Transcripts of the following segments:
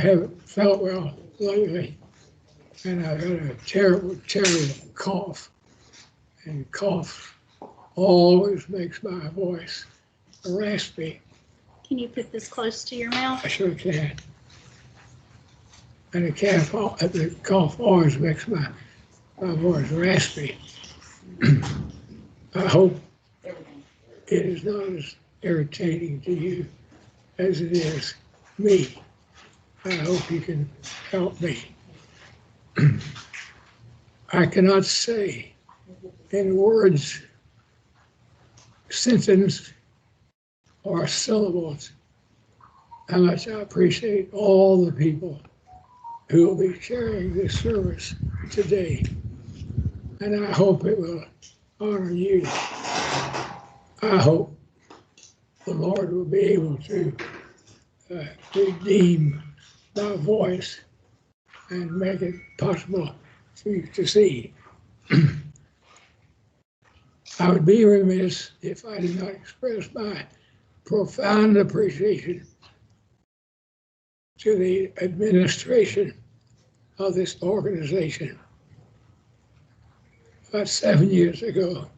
haven't felt well lately, and I've had a terrible, terrible cough. And cough always makes my voice raspy. Can you put this close to your mouth? I sure can. And the cough always makes my voice raspy. I hope it is not as irritating to you as it is me. I hope you can help me. I cannot say in words, sentence, or syllables how much I appreciate all the people who will be sharing this service today. And I hope it will honor you. I hope the Lord will be able to redeem my voice and make it possible for you to see. I would be remiss if I did not express my profound appreciation to the administration of this organization. About 7 years ago,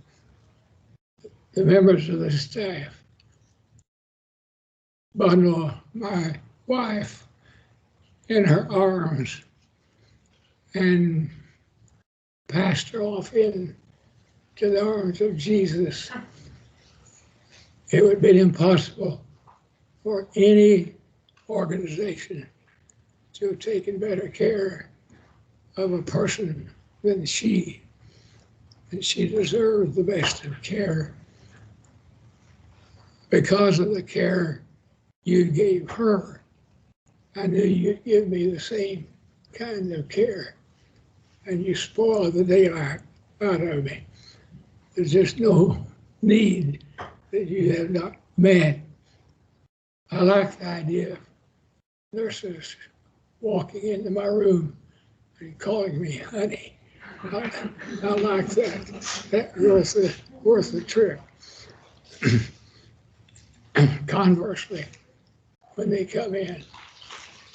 the members of the staff bundled my wife in her arms and passed her off into the arms of Jesus. It would have been impossible for any organization to have taken better care of a person than she. And she deserved the best of care because of the care you gave her. I knew you'd give me the same kind of care, and you spoiled the daylight out of me. There's just no need that you have not met. I like the idea of nurses walking into my room and calling me honey. I like that. That's worth the trip. Conversely, when they come in,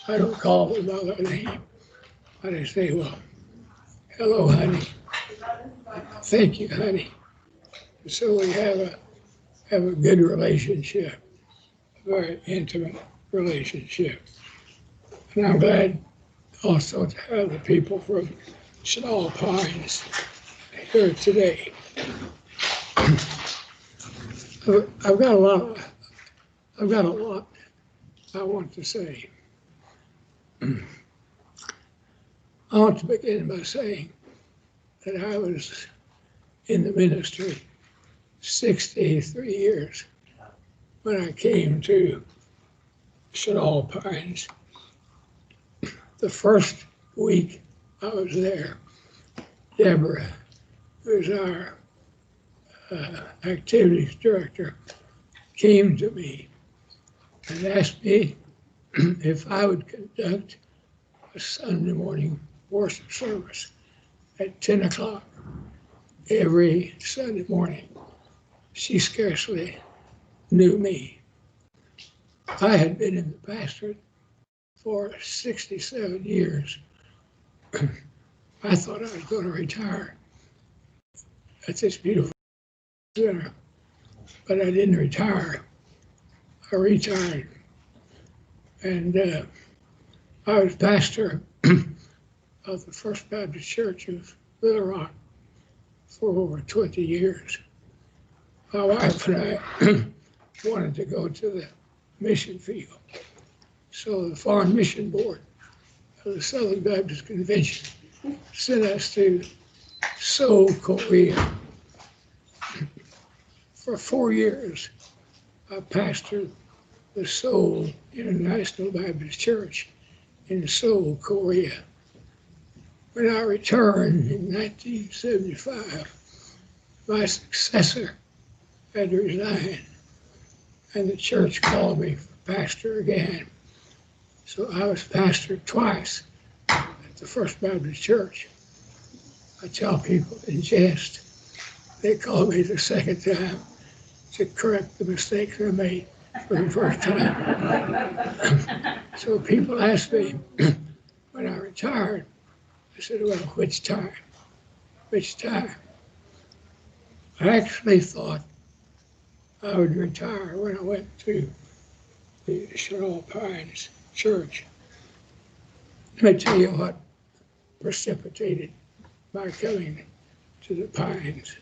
I don't call them by their name. I just say, well, hello, honey. Thank you, honey. So we have a good relationship, a very intimate relationship. And I'm glad also to have the people from Chenal Pines here today. I've got a lot I want to say. I want to begin by saying that I was in the ministry 63 years when I came to Chenal Pines. The first week I was there, Deborah, who's our activities director, came to me and asked me if I would conduct a Sunday morning worship service at 10 o'clock every Sunday morning. She scarcely knew me. I had been in the pastorate for 67 years. I thought I was going to retire at this beautiful center, but I didn't retire. I retired, and I was pastor of the First Baptist Church of Little Rock for over 20 years. My wife and I wanted to go to the mission field. So the Foreign Mission Board of the Southern Baptist Convention sent us to Seoul, Korea. For 4 years, I pastored the Seoul International Baptist Church in Seoul, Korea. When I returned in 1975, my successor had resigned, and the church called me for pastor again. So I was pastor twice at the First Baptist Church. I tell people in jest, they called me the second time to correct the mistakes I made for the first time. So people ask me when I retired, I said, well, which time? Which time? I actually thought I would retire when I went to the Cheryl Pines Church. Let me tell you what precipitated my coming to the Pines.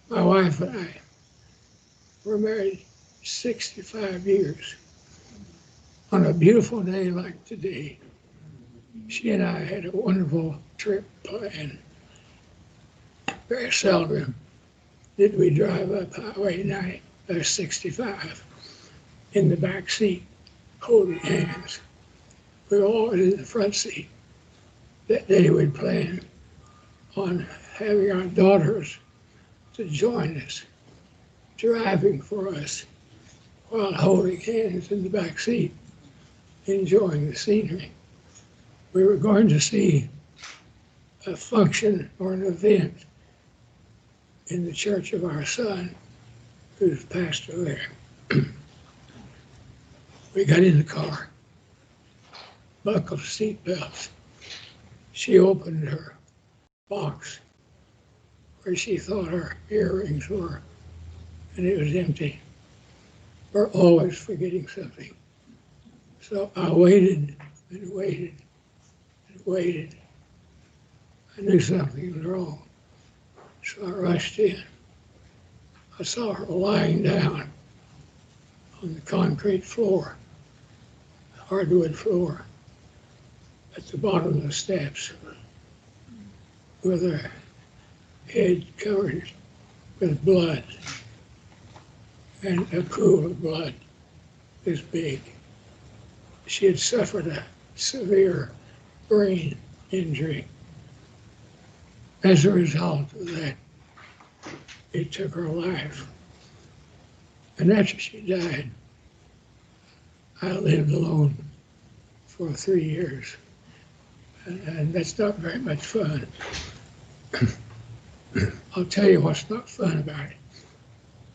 My wife and I were married 65 years. On a beautiful day like today, she and I had a wonderful trip planned. Very seldom did we drive up Highway 65 in the back seat, holding hands. We were always in the front seat. That day we'd planned on having our daughters to join us, driving for us while holding hands in the back seat, enjoying the scenery. We were going to see a function or an event in the church of our son, who's pastor there. We got in the car, buckled seatbelts. She opened her box where she thought her earrings were, and it was empty. We're always forgetting something. So I waited and waited and waited. I knew something was wrong, so I rushed in. I saw her lying down on the concrete floor, hardwood floor, at the bottom of the steps, with her head covered with blood, and a pool of blood this big. She had suffered a severe brain injury. As a result of that, it took her life. And after she died, I lived alone for 3 years. And that's not very much fun. I'll tell you what's not fun about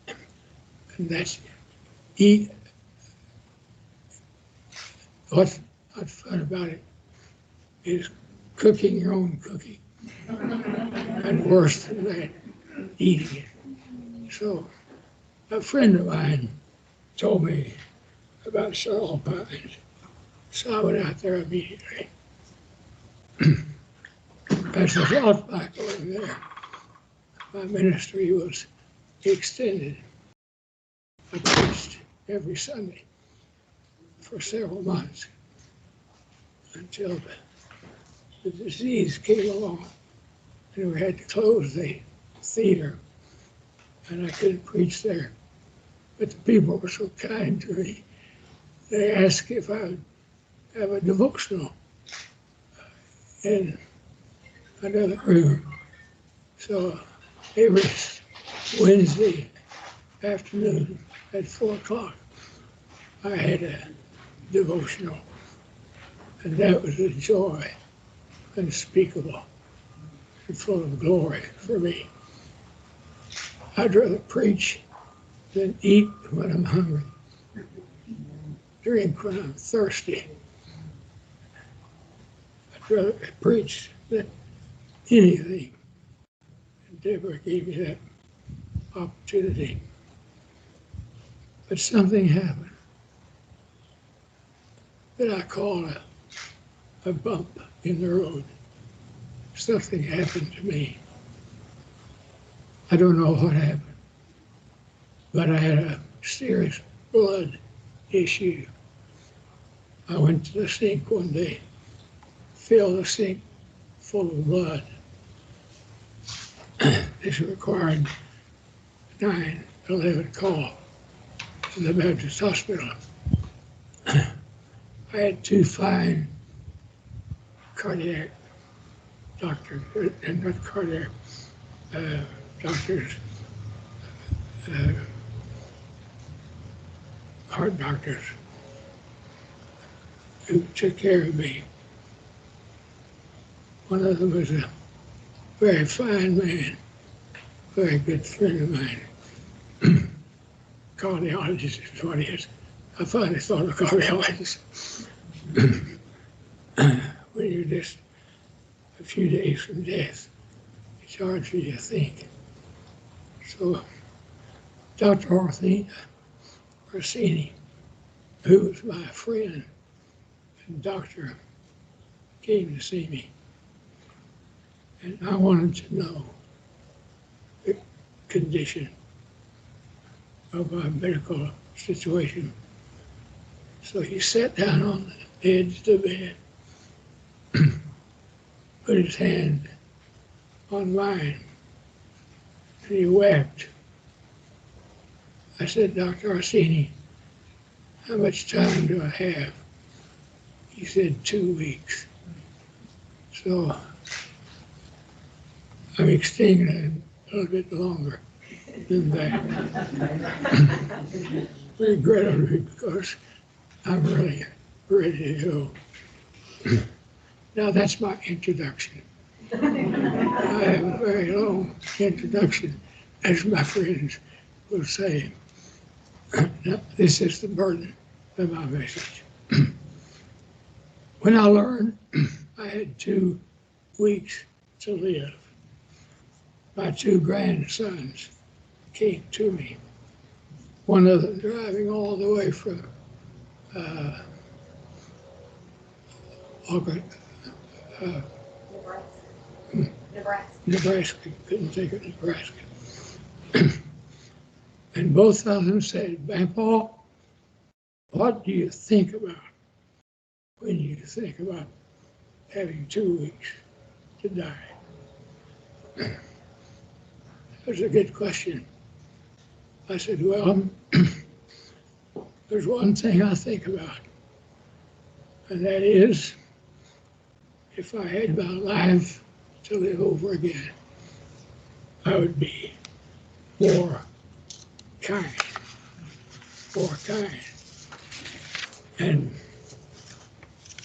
it. And that's what's not fun about it is cooking your own cooking. And worse than that, eating it. So a friend of mine told me about Cheryl Pines. So I went out there immediately. As I thought by going there, my ministry was extended. I preached every Sunday for several months until the disease came along and we had to close the theater and I couldn't preach there. But the people were so kind to me. They asked if I would have a devotional in another room. So every Wednesday afternoon at 4 o'clock, I had a devotional. And that was a joy unspeakable and full of glory for me. I'd rather preach than eat when I'm hungry, drink when I'm thirsty. I'd rather preach than anything. And Deborah gave me that opportunity. But something happened that I call a bump in the road. Something happened to me. I don't know what happened, but I had a serious blood issue. I went to the sink one day, filled the sink full of blood. This required 911 call to the Baptist Hospital. I had 2 fine cardiac doctors, and not cardiac, doctors, heart doctors, who took care of me. One of them was a very fine man, very good friend of mine. Cardiologist is what he is. I finally thought of Coriolis. When you're just a few days from death, it's hard for you to think. So Dr. Orsini, who was my friend and doctor, came to see me. And I wanted to know the condition of my medical situation. So he sat down on the edge of the bed, put his hand on mine, and he wept. I said, Dr. Orsini, how much time do I have? He said, 2 weeks. So I'm extending it a little bit longer than that. Regrettably, because I'm really ready to go. Now that's my introduction. I have a very long introduction, as my friends will say. Now, this is the burden of my message. When I learned I had 2 weeks to live, my 2 grandsons came to me. One of them driving all the way from Nebraska, couldn't think of Nebraska. And both of them said, Grandpa, what do you think about when you think about having 2 weeks to die? That was a good question. I said, well, there's one thing I think about, and that is if I had my life to live over again, I would be more kind. And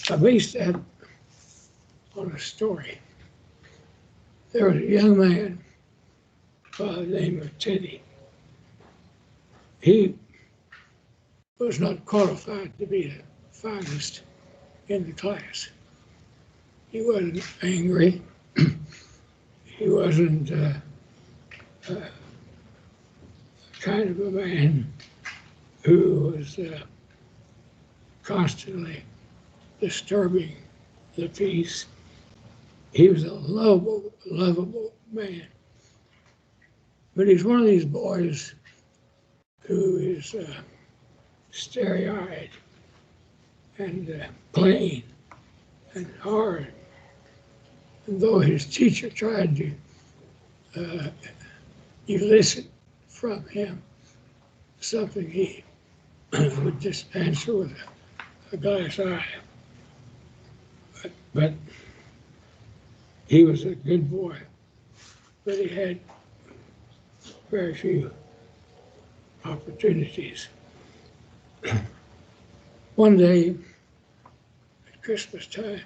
I based that on a story. There was a young man by the name of Teddy. He was not qualified to be the finest in the class. He wasn't angry. He wasn't kind of a man who was constantly disturbing the peace. He was a lovable man. But he's one of these boys who is starry-eyed and plain and hard. And though his teacher tried to elicit from him something, he would just answer with a glass eye. But he was a good boy, but he had very few opportunities. One day at Christmas time,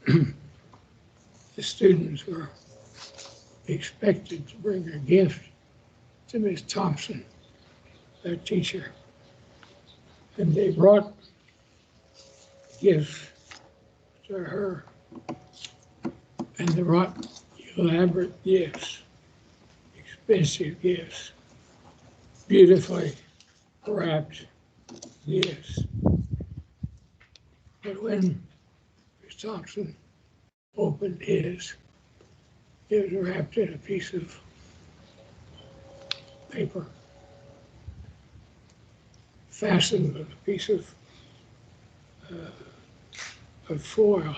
the students were expected to bring a gift to Miss Thompson, their teacher. And they brought gifts to her, and they brought elaborate gifts, expensive gifts, beautifully wrapped gifts. But when Miss Thompson opened his, it was wrapped in a piece of paper, fastened with a piece of foil.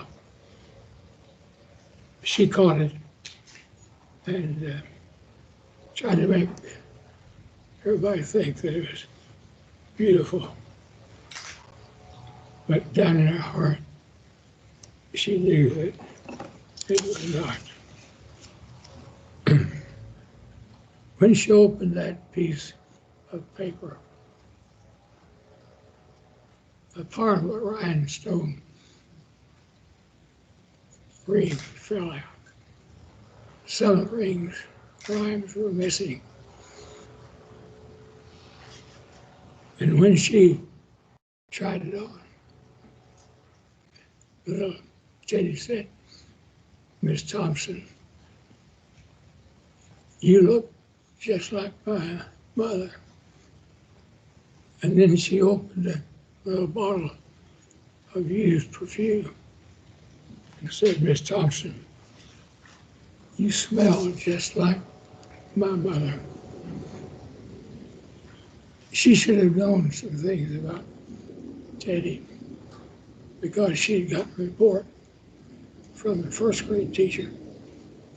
She caught it and tried to make everybody think that it was beautiful. But down in her heart, she knew that it was not. When she opened that piece of paper, a part of a rhinestone ring fell out. Some of the rhymes were missing. And when she tried it on. Little Teddy said, Miss Thompson, you look just like my mother. And then she opened a little bottle of used perfume and said, Miss Thompson, you smell just like my mother. She should have known some things about Teddy because she had got a report from the first grade teacher,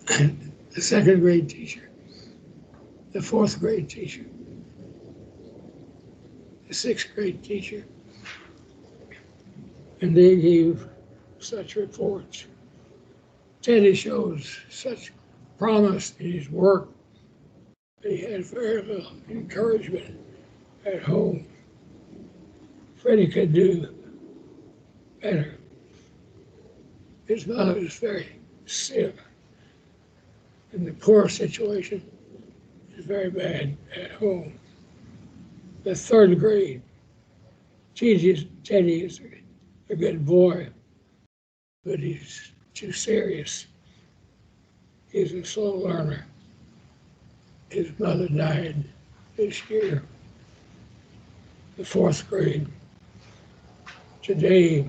the second grade teacher, the fourth grade teacher, the sixth grade teacher, and they gave such reports. Teddy shows such promise in his work, but he had very little encouragement at home. Freddie could do better. His mother was very sick, and the poor situation is very bad at home. The third grade, Teddy is a good boy, but he's too serious. He's a slow learner. His mother died this year. The fourth grade. Today,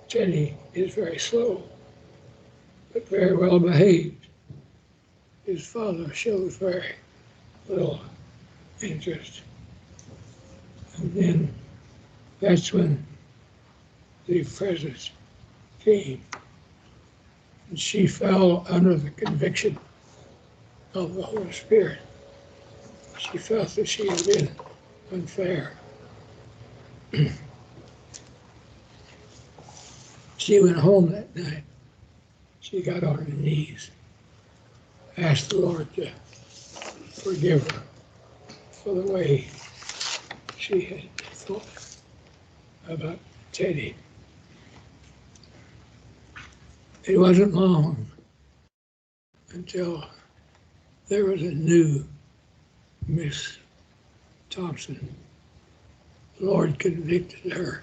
Teddy is very slow, but very well behaved. His father shows very little interest. And then that's when the presence came. And she fell under the conviction of the Holy Spirit. She felt that she had been unfair. She went home that night. She got on her knees, asked the Lord to forgive her for the way she had thought about Teddy. It wasn't long until there was a new Miss Thompson. The Lord convicted her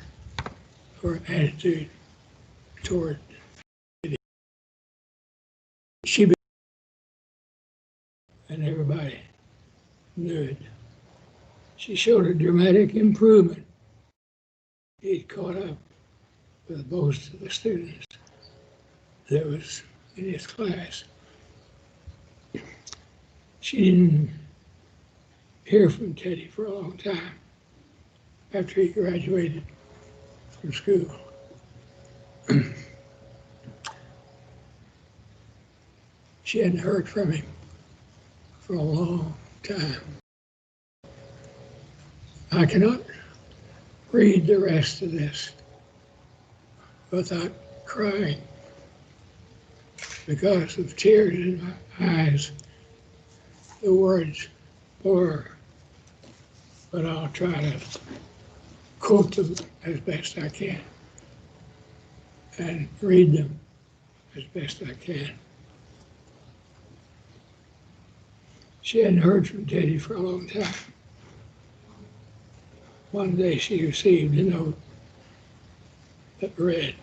for her attitude toward Teddy. She and everybody knew it. She showed a dramatic improvement. He had caught up with most of the students that was in his class. She didn't hear from Teddy for a long time after he graduated from school. She hadn't heard from him for a long time. I cannot read the rest of this without crying because of tears in my eyes. The words blur, but I'll try to quote them as best I can and read them as best I can. She hadn't heard from Teddy for a long time. One day she received a note that read,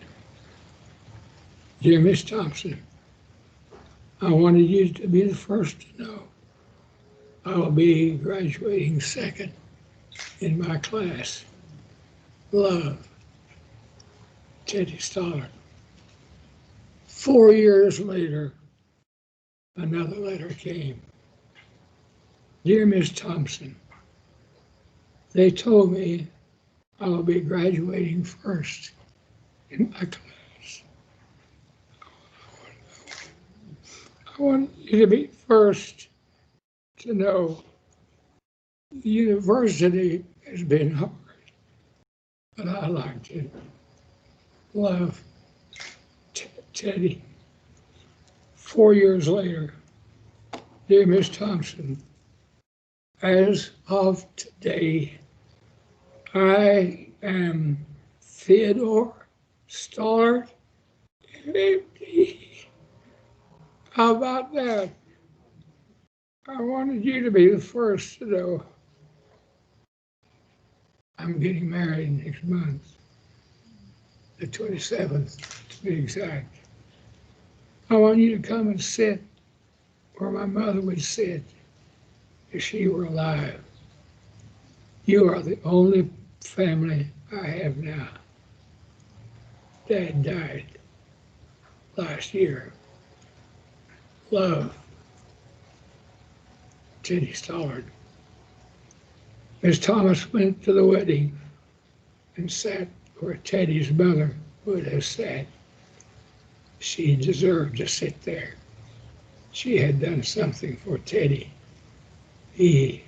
Dear Miss Thompson, I wanted you to be the first to know I will be graduating second in my class. Love, Teddy Stoddard. 4 years later, another letter came. Dear Miss Thompson, they told me I will be graduating first in my class. I want you to be first to know the university has been hard, but I liked it. Love, Teddy. 4 years later, dear Miss Thompson, as of today, I am Theodore Stoddard, MD. How about that? I wanted you to be the first to know I'm getting married next month, the 27th to be exact. I want you to come and sit where my mother would sit if she were alive. You are the only family I have now. Dad died last year. Love, Jenny Stollard. Miss Thomas went to the wedding and sat where Teddy's mother would have sat. She deserved to sit there. She had done something for Teddy he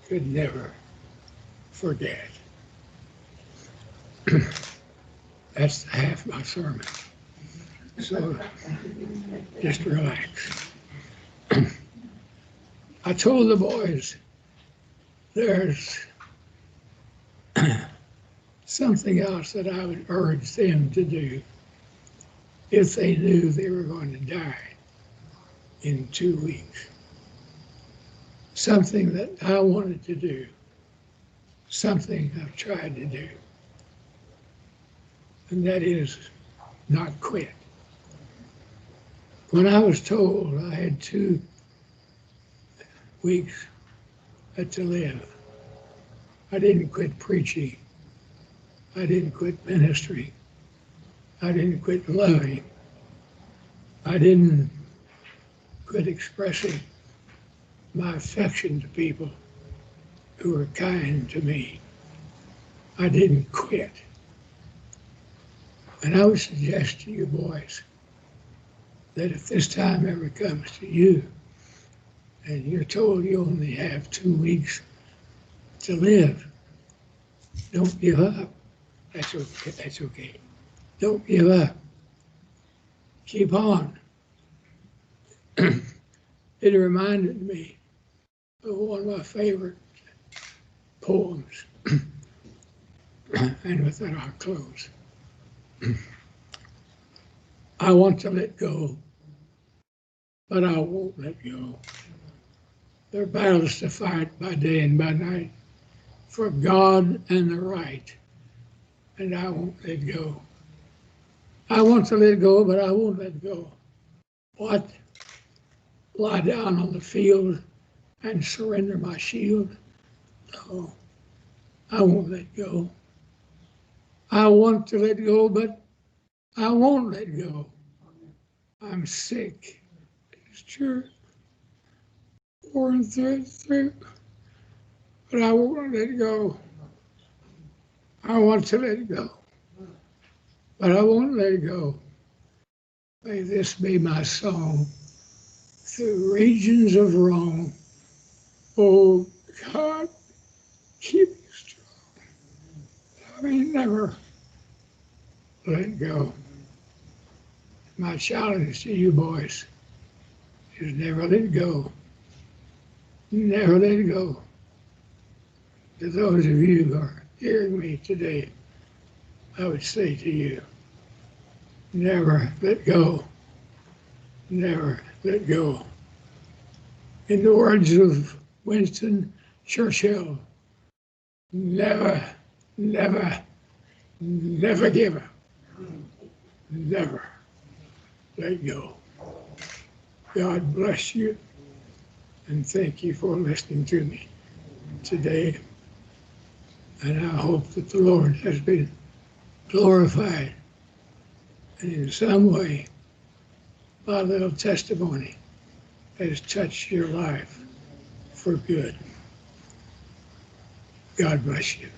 could never forget. That's half my sermon. So just relax. I told the boys there's something else that I would urge them to do if they knew they were going to die in 2 weeks. Something that I wanted to do, something I've tried to do, and that is not quit. When I was told I had 2 weeks to live, I didn't quit preaching. I didn't quit ministry. I didn't quit loving. I didn't quit expressing my affection to people who were kind to me. I didn't quit. And I would suggest to you boys that if this time ever comes to you and you're told you only have 2 weeks to live, don't give up. That's okay. That's okay. Don't give up. Keep on. It reminded me of one of my favorite poems. And with that, I'll close. I want to let go, but I won't let go. There are battles to fight by day and by night for God and the right, and I won't let go. I want to let go, but I won't let go. What? Lie down on the field and surrender my shield? No, I won't let go. I want to let go, but I won't let go. I'm sick. It's true. Worn through, but I won't let go. I want to let go, but I won't let go. May this be my song through regions of wrong. Oh God, keep me strong. Let me never let go. My challenge to you boys is never let go. Never let go. To those of you who are hearing me today, I would say to you, never let go. Never let go. In the words of Winston Churchill, never, never, never give up. Never let go. God bless you, and thank you for listening to me today. And I hope that the Lord has been glorified, and in some way, my little testimony has touched your life for good. God bless you.